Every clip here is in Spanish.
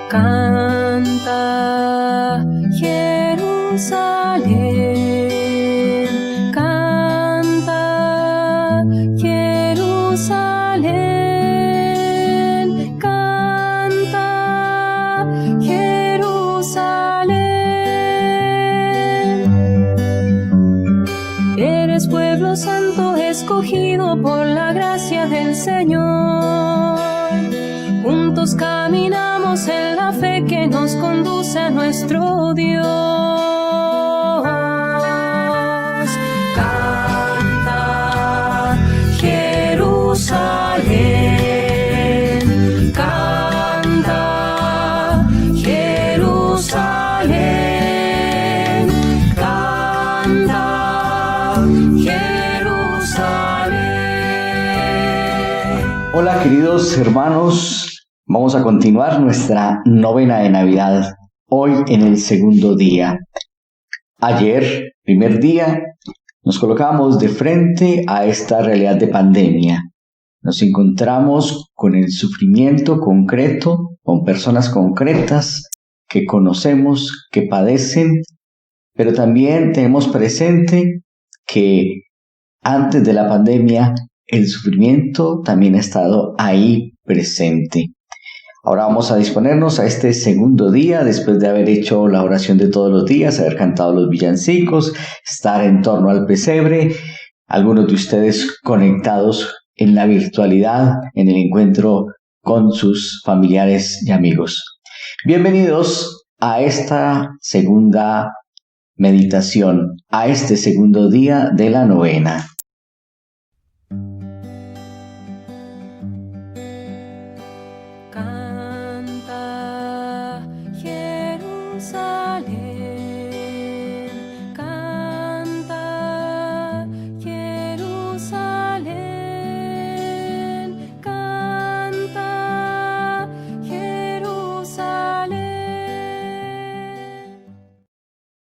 Canta, Jerusalén, canta, Jerusalén, canta, Jerusalén. Eres pueblo santo escogido por la gracia del Señor. Juntos caminamos en la fe que nos conduce a nuestro Dios. Canta, Jerusalén, canta, Jerusalén, canta, Jerusalén. Hola queridos hermanos. Vamos a continuar nuestra novena de Navidad, hoy en el segundo día. Ayer, primer día, nos colocamos de frente a esta realidad de pandemia. Nos encontramos con el sufrimiento concreto, con personas concretas que conocemos, que padecen, pero también tenemos presente que antes de la pandemia el sufrimiento también ha estado ahí presente. Ahora vamos a disponernos a este segundo día, después de haber hecho la oración de todos los días, haber cantado los villancicos, estar en torno al pesebre, algunos de ustedes conectados en la virtualidad, en el encuentro con sus familiares y amigos. Bienvenidos a esta segunda meditación, a este segundo día de la novena.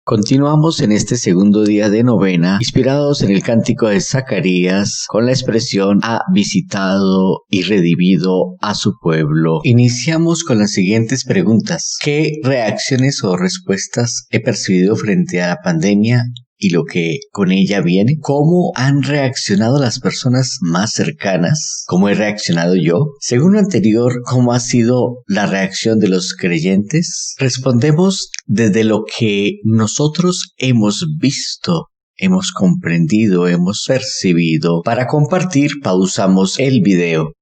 Continuamos en este segundo día de novena, inspirados en el cántico de Zacarías, con la expresión ha visitado y redimido a su pueblo. Iniciamos con las siguientes preguntas. ¿Qué reacciones o respuestas he percibido frente a la pandemia y lo que con ella viene? ¿Cómo han reaccionado las personas más cercanas? ¿Cómo he reaccionado yo? Según lo anterior, ¿cómo ha sido la reacción de los creyentes? Respondemos desde lo que nosotros hemos visto, hemos comprendido, hemos percibido. Para compartir, pausamos el video.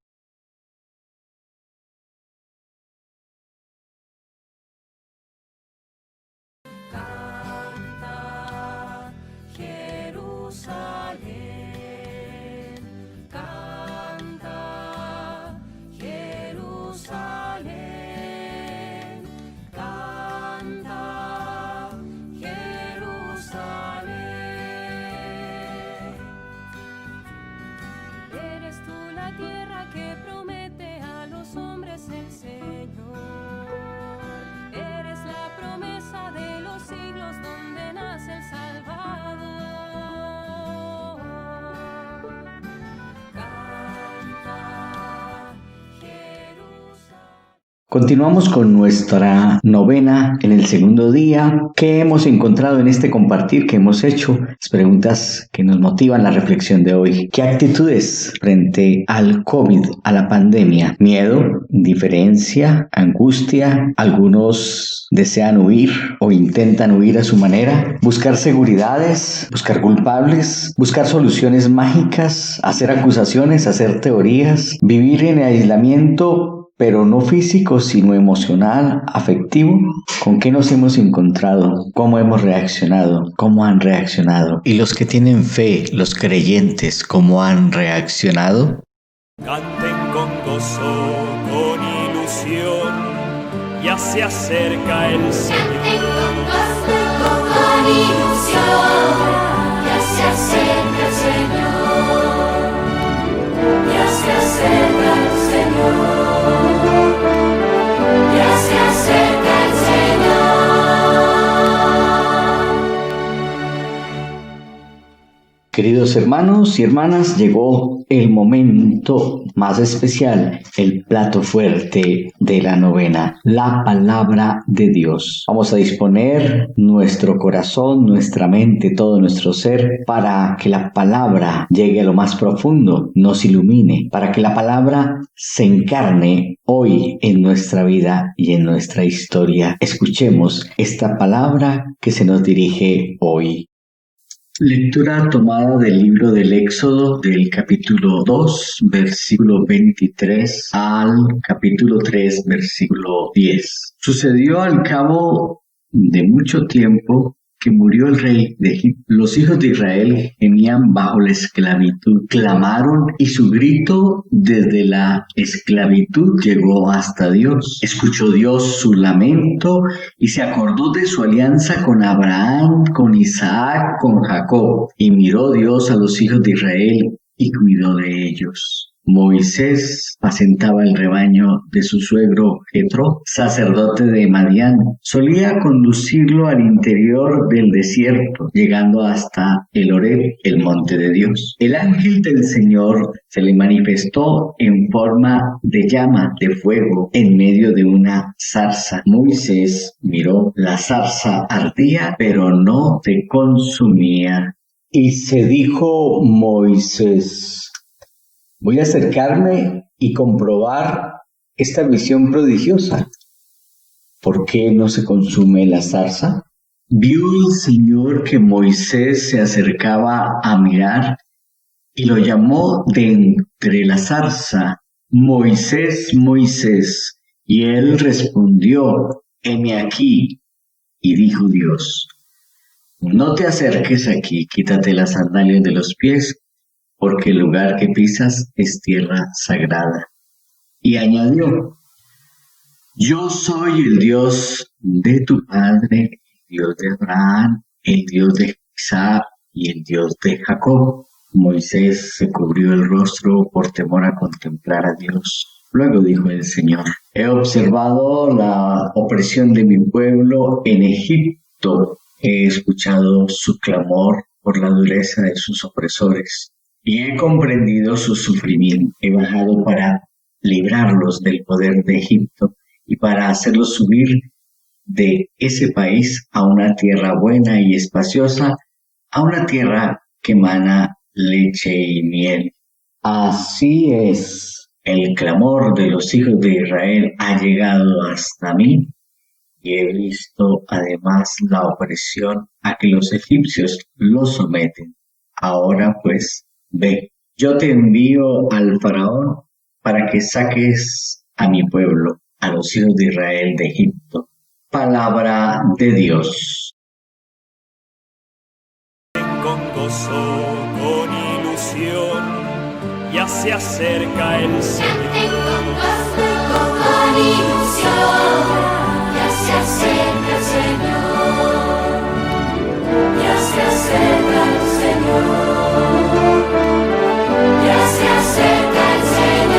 Continuamos con nuestra novena en el segundo día. ¿Qué hemos encontrado en este compartir que hemos hecho? Las preguntas que nos motivan la reflexión de hoy. ¿Qué actitudes frente al COVID, a la pandemia? ¿Miedo? ¿Indiferencia? ¿Angustia? ¿Algunos desean huir o intentan huir a su manera? ¿Buscar seguridades? ¿Buscar culpables? ¿Buscar soluciones mágicas? ¿Hacer acusaciones? ¿Hacer teorías? ¿Vivir en aislamiento? Pero no físico, sino emocional, afectivo. ¿Con qué nos hemos encontrado? ¿Cómo hemos reaccionado? ¿Cómo han reaccionado? ¿Y los que tienen fe, los creyentes, cómo han reaccionado? Canten con gozo, con ilusión, ya se acerca el Señor. Canten con gozo, con ilusión, ya se acerca el Señor. Ya se acerca el Señor. Queridos hermanos y hermanas, llegó el momento más especial, el plato fuerte de la novena, la palabra de Dios. Vamos a disponer nuestro corazón, nuestra mente, todo nuestro ser para que la palabra llegue a lo más profundo, nos ilumine, para que la palabra se encarne hoy en nuestra vida y en nuestra historia. Escuchemos esta palabra que se nos dirige hoy. Lectura tomada del libro del Éxodo, del capítulo 2, versículo 23 al capítulo 3, versículo 10. Sucedió al cabo de mucho tiempo que murió el rey de Egipto. Los hijos de Israel gemían bajo la esclavitud, clamaron y su grito desde la esclavitud llegó hasta Dios. Escuchó Dios su lamento y se acordó de su alianza con Abraham, con Isaac, con Jacob. Y miró Dios a los hijos de Israel y cuidó de ellos. Moisés apacentaba el rebaño de su suegro Jetro, sacerdote de Madián. Solía conducirlo al interior del desierto, llegando hasta el Horeb, el monte de Dios. El ángel del Señor se le manifestó en forma de llama de fuego en medio de una zarza. Moisés miró, la zarza ardía, pero no se consumía. Y se dijo Moisés: voy a acercarme y comprobar esta visión prodigiosa. ¿Por qué no se consume la zarza? Vio el Señor que Moisés se acercaba a mirar y lo llamó de entre la zarza: Moisés, Moisés. Y él respondió: heme aquí. Y dijo Dios: no te acerques aquí, quítate las sandalias de los pies, porque el lugar que pisas es tierra sagrada. Y añadió: yo soy el Dios de tu padre, el Dios de Abraham, el Dios de Isaac y el Dios de Jacob. Moisés se cubrió el rostro por temor a contemplar a Dios. Luego dijo el Señor: he observado la opresión de mi pueblo en Egipto. He escuchado su clamor por la dureza de sus opresores. Y he comprendido su sufrimiento. He bajado para librarlos del poder de Egipto y para hacerlos subir de ese país a una tierra buena y espaciosa, a una tierra que emana leche y miel. Así es, el clamor de los hijos de Israel ha llegado hasta mí y he visto además la opresión a que los egipcios los someten. Ahora pues, ve, yo te envío al faraón para que saques a mi pueblo, a los hijos de Israel de Egipto. Palabra de Dios. Con gozo, con ilusión, ya se acerca el Señor. Con gozo, con ilusión, ya se acerca el Señor. Ya se acerca el Señor. Ya se acerca el Señor.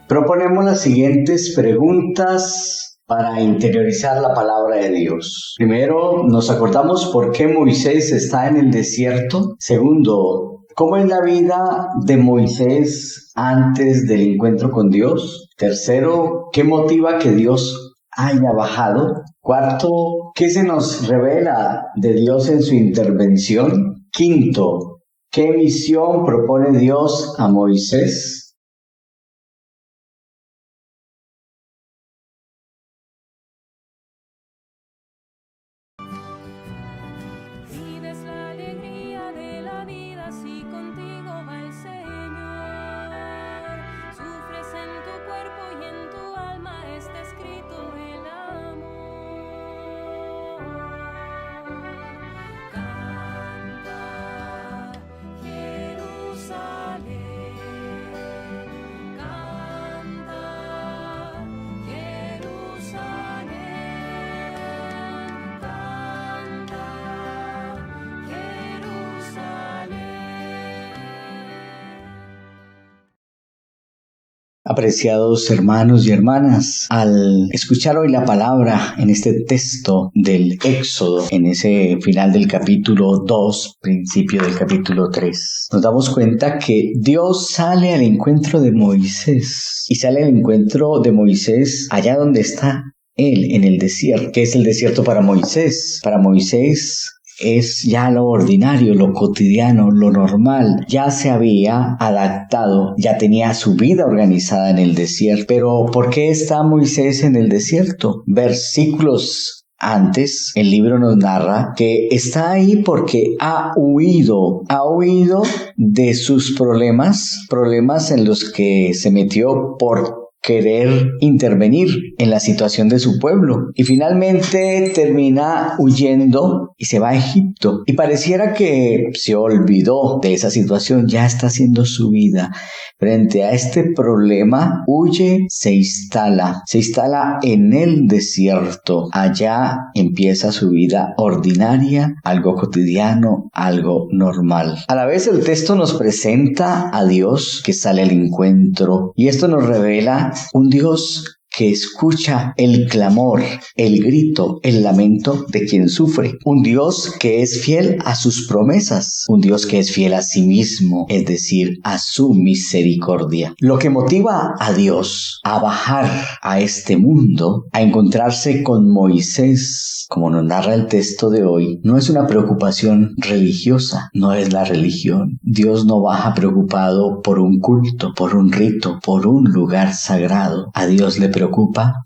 Proponemos las siguientes preguntas para interiorizar la palabra de Dios. Primero, nos acordamos por qué Moisés está en el desierto. Segundo, ¿cómo es la vida de Moisés antes del encuentro con Dios? Tercero, ¿qué motiva que Dios haya bajado? Cuarto, ¿qué se nos revela de Dios en su intervención? Quinto, ¿qué misión propone Dios a Moisés? Vives la alegría de la vida si contigo va el Señor. Sufres en tu cuerpo y en tu alma está escrito el amor. Canta, Jerusalén. Apreciados hermanos y hermanas, al escuchar hoy la palabra en este texto del Éxodo, en ese final del capítulo 2, principio del capítulo 3, nos damos cuenta que Dios sale al encuentro de Moisés, y sale al encuentro de Moisés allá donde está él, en el desierto. ¿Qué es el desierto para Moisés? Para Moisés es ya lo ordinario, lo cotidiano, lo normal. Ya se había adaptado, ya tenía su vida organizada en el desierto. Pero ¿por qué está Moisés en el desierto? Versículos antes, el libro nos narra que está ahí porque ha huido de sus problemas en los que se metió por querer intervenir en la situación de su pueblo, y finalmente termina huyendo y se va a Egipto, y pareciera que se olvidó de esa situación, ya está haciendo su vida. Frente a este problema, huye, se instala en el desierto. Allá empieza su vida ordinaria, algo cotidiano, algo normal. A la vez el texto nos presenta a Dios que sale al encuentro, y esto nos revela un Dios que escucha el clamor, el grito, el lamento de quien sufre. Un Dios que es fiel a sus promesas. Un Dios que es fiel a sí mismo, es decir, a su misericordia. Lo que motiva a Dios a bajar a este mundo, a encontrarse con Moisés, como nos narra el texto de hoy, no es una preocupación religiosa, no es la religión. Dios no baja preocupado por un culto, por un rito, por un lugar sagrado. A Dios le preocupa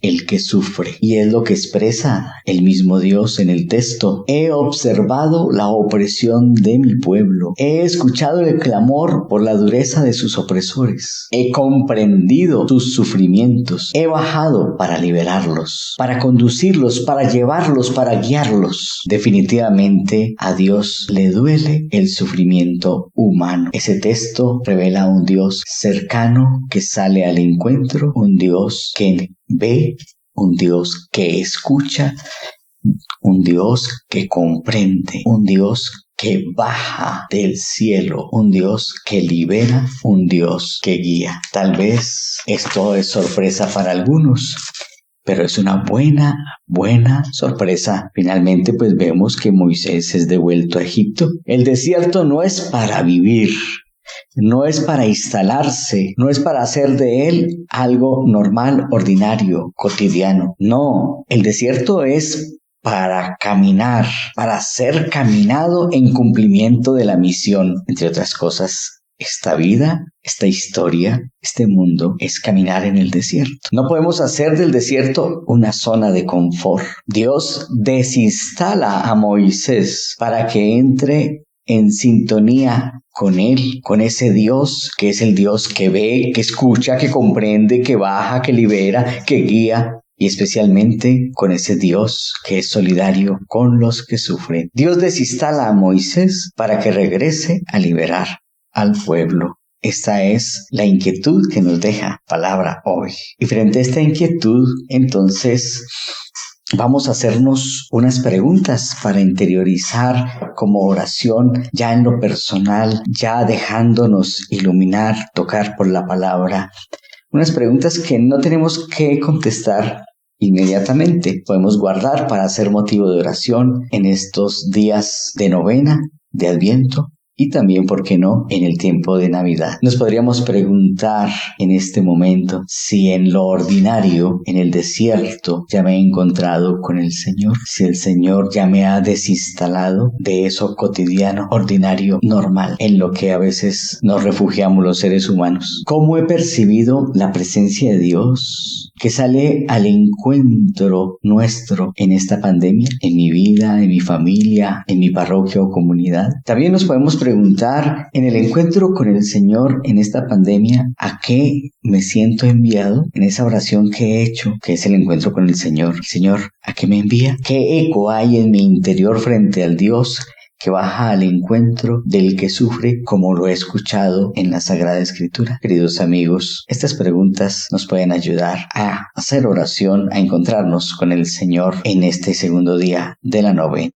el que sufre, y es lo que expresa el mismo Dios en el texto. He observado la opresión de mi pueblo, he escuchado el clamor por la dureza de sus opresores, he comprendido sus sufrimientos, he bajado para liberarlos, para conducirlos, para llevarlos, para guiarlos. Definitivamente a Dios le duele el sufrimiento humano. Ese texto revela un Dios cercano que sale al encuentro, un Dios que ve, un Dios que escucha, un Dios que comprende, un Dios que baja del cielo, un Dios que libera, un Dios que guía. Tal vez esto es sorpresa para algunos, pero es una buena sorpresa. Finalmente, pues vemos que Moisés es devuelto a Egipto. El desierto no es para vivir, no es para instalarse, no es para hacer de él algo normal, ordinario, cotidiano. No, el desierto es para caminar, para ser caminado en cumplimiento de la misión. Entre otras cosas, esta vida, esta historia, este mundo es caminar en el desierto. No podemos hacer del desierto una zona de confort. Dios desinstala a Moisés para que entre en sintonía con él, con ese Dios que es el Dios que ve, que escucha, que comprende, que baja, que libera, que guía, y especialmente con ese Dios que es solidario con los que sufren. Dios desinstala a Moisés para que regrese a liberar al pueblo. Esta es la inquietud que nos deja palabra hoy. Y frente a esta inquietud, entonces, vamos a hacernos unas preguntas para interiorizar como oración, ya en lo personal, ya dejándonos iluminar, tocar por la palabra. Unas preguntas que no tenemos que contestar inmediatamente. Podemos guardar para hacer motivo de oración en estos días de novena, de Adviento, y también, ¿por qué no?, en el tiempo de Navidad. Nos podríamos preguntar en este momento si en lo ordinario, en el desierto, ya me he encontrado con el Señor, si el Señor ya me ha desinstalado de eso cotidiano, ordinario, normal, en lo que a veces nos refugiamos los seres humanos. ¿Cómo he percibido la presencia de Dios que sale al encuentro nuestro en esta pandemia, en mi vida, en mi familia, en mi parroquia o comunidad? También nos podemos preguntar en el encuentro con el Señor en esta pandemia, ¿a qué me siento enviado? En esa oración que he hecho, que es el encuentro con el Señor. Señor, ¿a qué me envía? ¿Qué eco hay en mi interior frente al Dios que baja al encuentro del que sufre, como lo he escuchado en la Sagrada Escritura? Queridos amigos, estas preguntas nos pueden ayudar a hacer oración, a encontrarnos con el Señor en este segundo día de la novena.